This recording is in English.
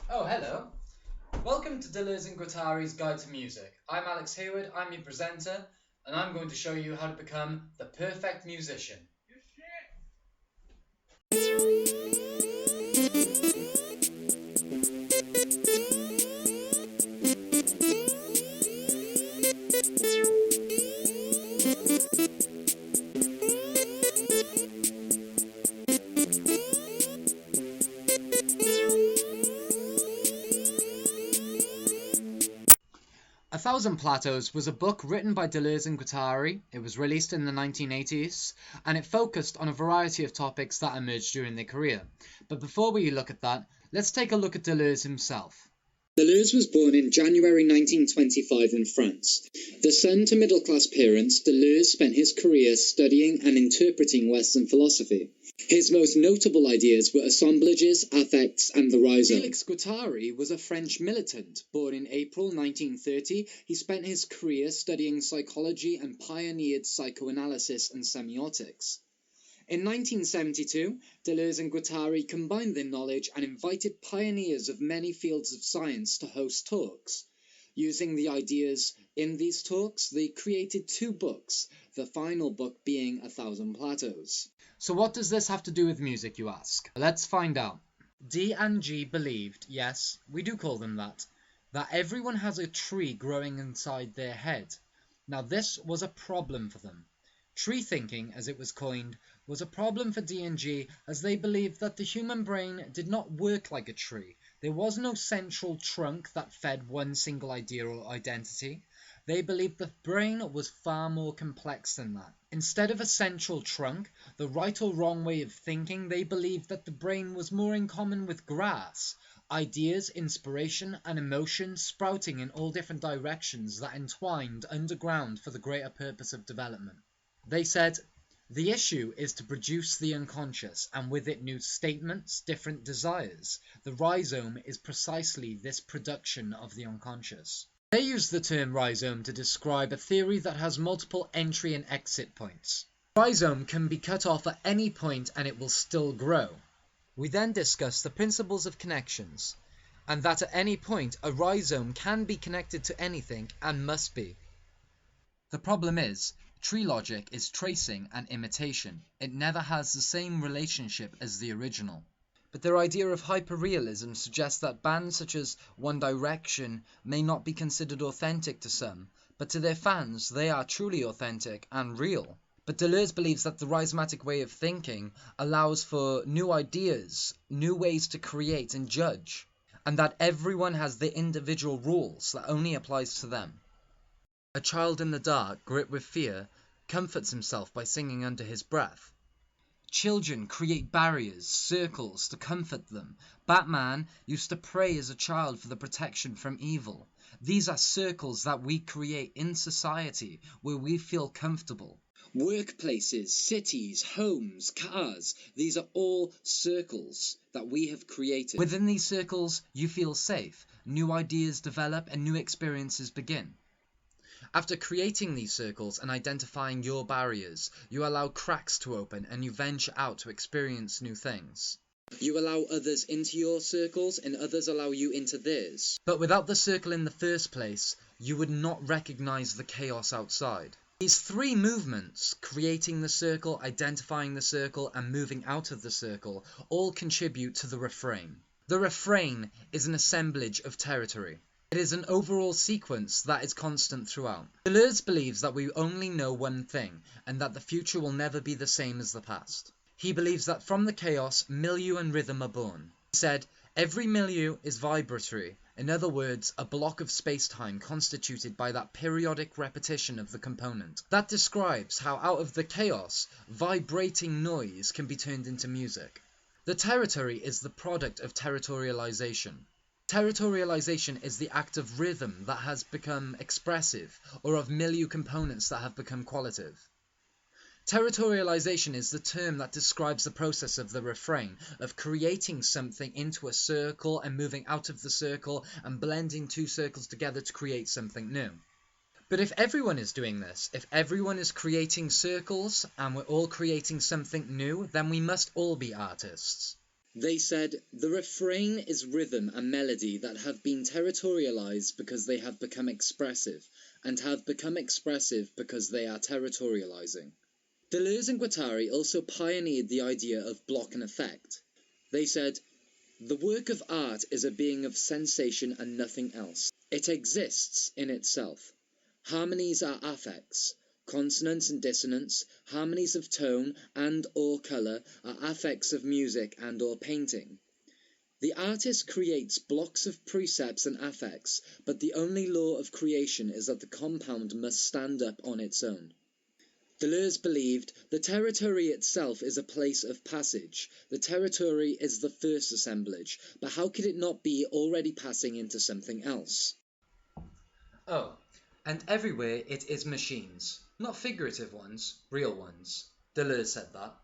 Oh, hello. Welcome to Deleuze Guattari's Guide to Music. I'm Alex Hayward, I'm your presenter, and I'm going to show you how to become the perfect musician. A Thousand Plateaus was a book written by Deleuze and Guattari. It was released in the 1980s, and it focused on a variety of topics that emerged during their career. But before we look at that, let's take a look at Deleuze himself. Deleuze was born in January 1925 in France. The son to middle-class parents, Deleuze spent his career studying and interpreting Western philosophy. His most notable ideas were assemblages, affects, and the rhizome. Deleuze Guattari was a French militant. Born in April 1930, he spent his career studying psychology and pioneered psychoanalysis and semiotics. In 1972, Deleuze and Guattari combined their knowledge and invited pioneers of many fields of science to host talks. Using the ideas in these talks, they created two books, the final book being A Thousand Plateaus. So what does this have to do with music, you ask? Let's find out. D and G believed, yes, we do call them that everyone has a tree growing inside their head. Now this was a problem for them. Tree thinking, as it was coined, was a problem for D and G as they believed that the human brain did not work like a tree. There was no central trunk that fed one single idea or identity. They believed the brain was far more complex than that. Instead of a central trunk, the right or wrong way of thinking, they believed that the brain was more in common with grass. Ideas, inspiration, and emotion sprouting in all different directions that entwined underground for the greater purpose of development. They said, the issue is to produce the unconscious, and with it new statements, different desires. The rhizome is precisely this production of the unconscious. They use the term rhizome to describe a theory that has multiple entry and exit points. Rhizome can be cut off at any point and it will still grow. We then discuss the principles of connections, and that at any point a rhizome can be connected to anything and must be. The problem is, tree logic is tracing and imitation. It never has the same relationship as the original. But their idea of hyperrealism suggests that bands such as One Direction may not be considered authentic to some, but to their fans they are truly authentic and real. But Deleuze believes that the rhizomatic way of thinking allows for new ideas, new ways to create and judge, and that everyone has their individual rules that only applies to them. A child in the dark, gripped with fear, comforts himself by singing under his breath. Children create barriers, circles, to comfort them. Batman used to pray as a child for the protection from evil. These are circles that we create in society where we feel comfortable. Workplaces, cities, homes, cars, these are all circles that we have created. Within these circles, you feel safe. New ideas develop and new experiences begin. After creating these circles and identifying your barriers, you allow cracks to open and you venture out to experience new things. You allow others into your circles and others allow you into theirs. But without the circle in the first place, you would not recognize the chaos outside. These three movements, creating the circle, identifying the circle, and moving out of the circle, all contribute to the refrain. The refrain is an assemblage of territory. It is an overall sequence that is constant throughout. Deleuze believes that we only know one thing, and that the future will never be the same as the past. He believes that from the chaos, milieu and rhythm are born. He said, every milieu is vibratory, in other words, a block of space-time constituted by that periodic repetition of the component. That describes how out of the chaos, vibrating noise can be turned into music. The territory is the product of territorialization. Territorialization is the act of rhythm that has become expressive, or of milieu components that have become qualitative. Territorialization is the term that describes the process of the refrain, of creating something into a circle and moving out of the circle and blending two circles together to create something new. But if everyone is doing this, if everyone is creating circles and we're all creating something new, then we must all be artists. They said, the refrain is rhythm and melody that have been territorialized because they have become expressive, and have become expressive because they are territorializing. Deleuze and Guattari also pioneered the idea of block and effect. They said, the work of art is a being of sensation and nothing else. It exists in itself. Harmonies are affects. Consonance and dissonance, harmonies of tone and or colour are affects of music and or painting. The artist creates blocks of precepts and affects, but the only law of creation is that the compound must stand up on its own. Deleuze believed the territory itself is a place of passage. The territory is the first assemblage, but how could it not be already passing into something else? Oh, and everywhere it is machines. Not figurative ones, real ones. Deleuze said that.